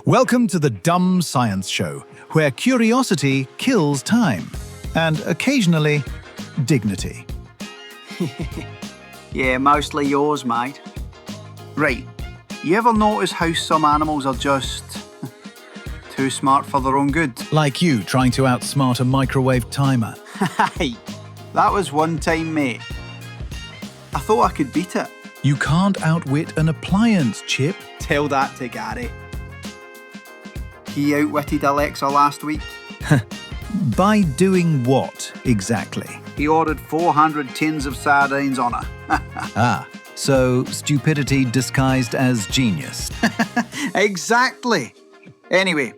Welcome to the Dumb Science Show, where curiosity kills time, and occasionally, dignity. Yeah, mostly yours, mate. Right, you ever notice how some animals are just too smart for their own good? Like you trying to outsmart a microwave timer. Hey, that was one time, mate. I thought I could beat it. You can't outwit an appliance, Chip. Tell that to Gary. He outwitted Alexa last week. By doing what, exactly? He ordered 400 tins of sardines on her. Ah, so stupidity disguised as genius. Exactly. Anyway,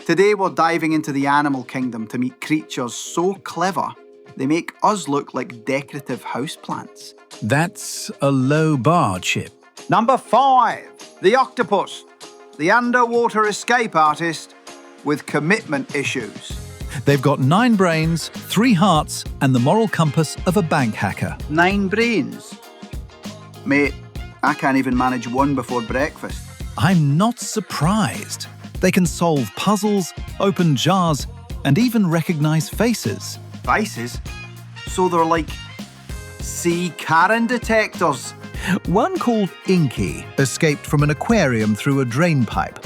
today we're diving into the animal kingdom to meet creatures so clever they make us look like decorative houseplants. That's a low bar, Chip. Number 5, the octopus, the underwater escape artist with commitment issues. They've got 9 brains, 3 hearts, and the moral compass of a bank hacker. 9 brains. Mate, I can't even manage one before breakfast. I'm not surprised. They can solve puzzles, open jars, and even recognize faces. Faces? So they're like sea Karen detectors. One called Inky escaped from an aquarium through a drain pipe.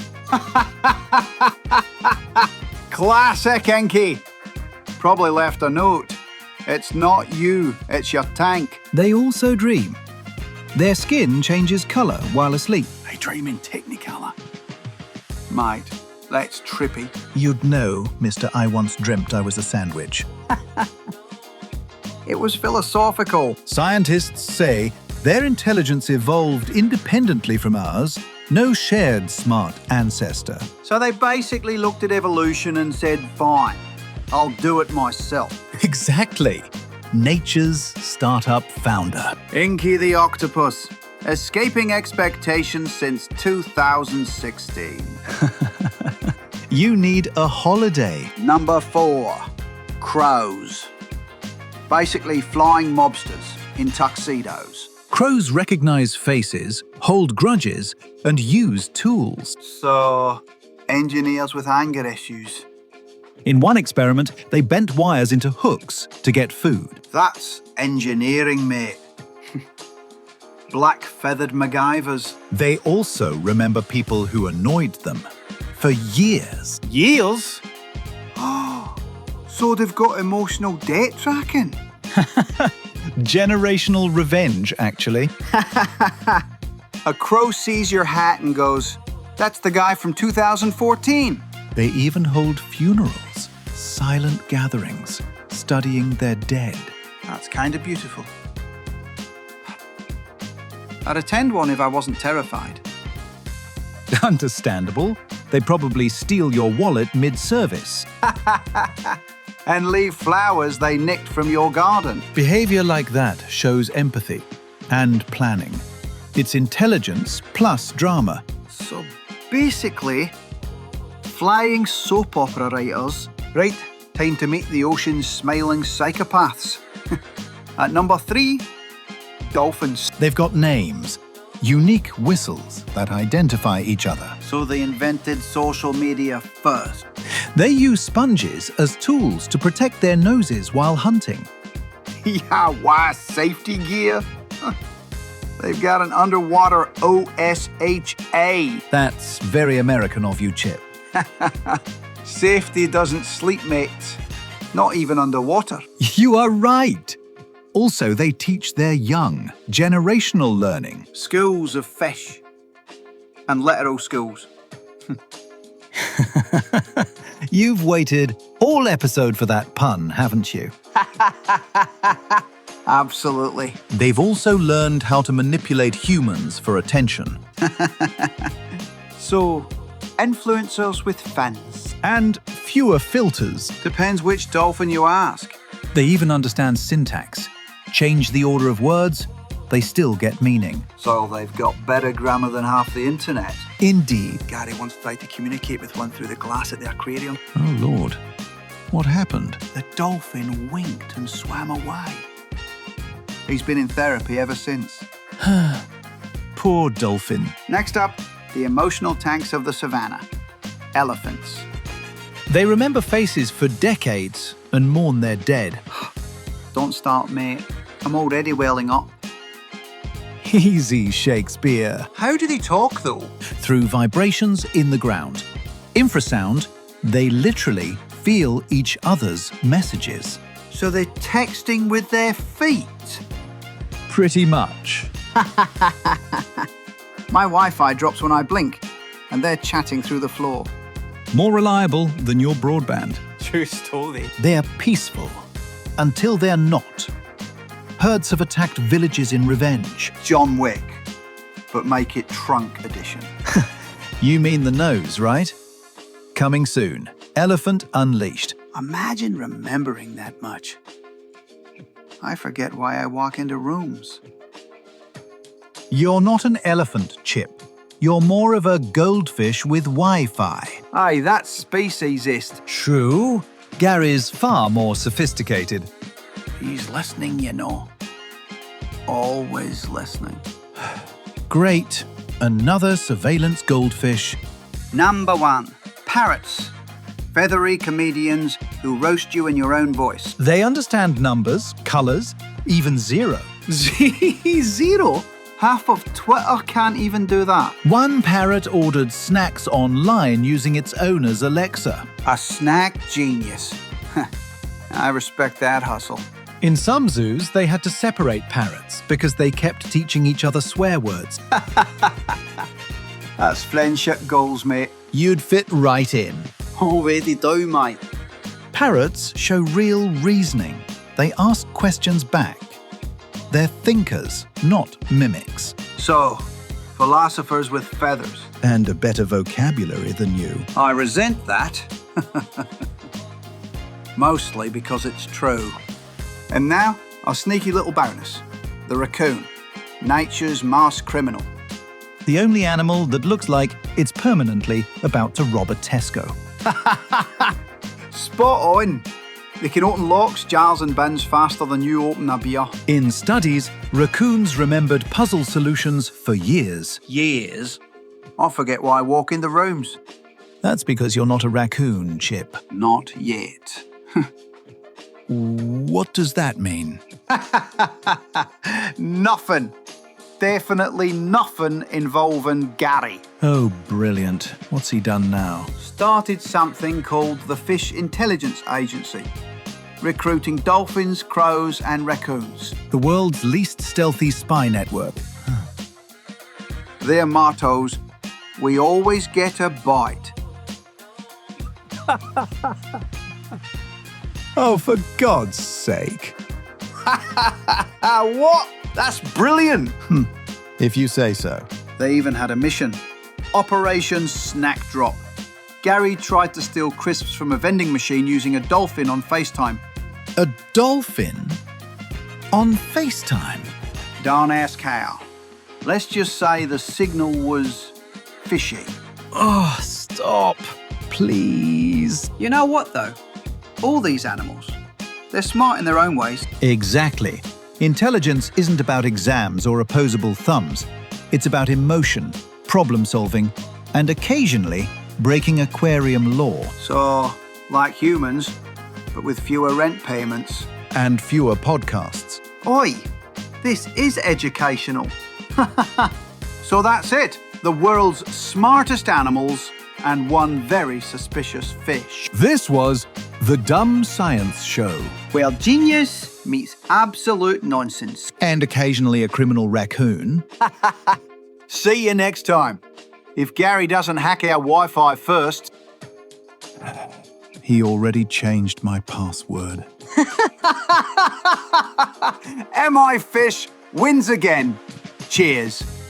Classic Inky. Probably left a note. It's not you, it's your tank. They also dream. Their skin changes colour while asleep. I dream in Technicolor. Mate, that's trippy. You'd know, Mr. I once dreamt I was a sandwich. It was philosophical. Scientists say their intelligence evolved independently from ours, no shared smart ancestor. So they basically looked at evolution and said, fine, I'll do it myself. Exactly. Nature's startup founder. Inky the octopus, escaping expectations since 2016. You need a holiday. Number 4, crows. Basically flying mobsters in tuxedos. Crows recognize faces, hold grudges, and use tools. So, engineers with anger issues. In one experiment, they bent wires into hooks to get food. That's engineering, mate. Black feathered MacGyvers. They also remember people who annoyed them for years. Years? So they've got emotional debt tracking. Generational revenge, actually. A crow sees your hat and goes, that's the guy from 2014. They even hold funerals, silent gatherings, studying their dead. That's kind of beautiful. I'd attend one if I wasn't terrified. Understandable. They probably steal your wallet mid-service. And leave flowers they nicked from your garden. Behavior like that shows empathy and planning. It's intelligence plus drama. So basically, flying soap opera writers. Right, time to meet the ocean's smiling psychopaths. At number 3, dolphins. They've got names, unique whistles that identify each other. So they invented social media first. They use sponges as tools to protect their noses while hunting. Yeah, why safety gear? They've got an underwater OSHA. That's very American of you, Chip. Safety doesn't sleep, mate. Not even underwater. You are right. Also, they teach their young generational learning. Schools of fish. And literal schools. You've waited all episode for that pun, haven't you? Absolutely. They've also learned how to manipulate humans for attention. So, influencers with fins. And fewer filters. Depends which dolphin you ask. They even understand syntax. Change the order of words, they still get meaning. So they've got better grammar than half the internet. Indeed. Gary once tried to communicate with one through the glass at the aquarium. Oh, Lord. What happened? The dolphin winked and swam away. He's been in therapy ever since. Poor dolphin. Next up, The emotional tanks of the savannah. Elephants. They remember faces for decades and mourn their dead. Don't start, mate. I'm already welling up. Easy, Shakespeare. How do they talk, though? Through vibrations in the ground. Infrasound, they literally feel each other's messages. So they're texting with their feet? Pretty much. My Wi-Fi drops when I blink, and they're chatting through the floor. More reliable than your broadband. True story. They're peaceful until they're not. Herds have attacked villages in revenge. John Wick, but make it trunk edition. You mean the nose, right? Coming soon. Elephant Unleashed. Imagine remembering that much. I forget why I walk into rooms. You're not an elephant, Chip. You're more of a goldfish with Wi-Fi. Aye, that's speciesist. True. Gary's far more sophisticated. He's listening, you know. Always listening. Great. Another surveillance goldfish. Number 1. Parrots. Feathery comedians who roast you in your own voice. They understand numbers, colours, even zero. Zero? Half of Twitter can't even do that. One parrot ordered snacks online using its owner's Alexa. A snack genius. I respect that hustle. In some zoos, they had to separate parrots because they kept teaching each other swear words. That's friendship goals, mate. You'd fit right in. Already do, mate. Parrots show real reasoning. They ask questions back. They're thinkers, not mimics. So, philosophers with feathers. And a better vocabulary than you. I resent that. Mostly because it's true. And now, our sneaky little bonus. The raccoon. Nature's mass criminal. The only animal that looks like it's permanently about to rob a Tesco. Spot on. They can open locks, jars and bins faster than you open a beer. In studies, raccoons remembered puzzle solutions for years. Years? I forget why I walk in the rooms. That's because you're not a raccoon, Chip. Not yet. What does that mean? Nothing. Definitely nothing involving Gary. Oh, brilliant. What's he done now? Started something called the Fish Intelligence Agency, recruiting dolphins, crows and raccoons. The world's least stealthy spy network. Their mottos, we always get a bite. Oh, for God's sake. What? That's brilliant. If you say so. They even had a mission. Operation Snack Drop. Gary tried to steal crisps from a vending machine using a dolphin on FaceTime. A dolphin? On FaceTime? Don't ask how. Let's just say the signal was fishy. Oh, stop. Please. You know what, though? All these animals, they're smart in their own ways. Exactly. Intelligence isn't about exams or opposable thumbs. It's about emotion, problem solving, and occasionally breaking aquarium law. So, like humans, but with fewer rent payments. And fewer podcasts. Oi, this is educational. So that's it. The world's smartest animals and one very suspicious fish. This was The Dumb Science Show. Where genius meets absolute nonsense. And occasionally a criminal raccoon. See you next time. If Gary doesn't hack our Wi-Fi first. He already changed my password. MI Fish wins again. Cheers.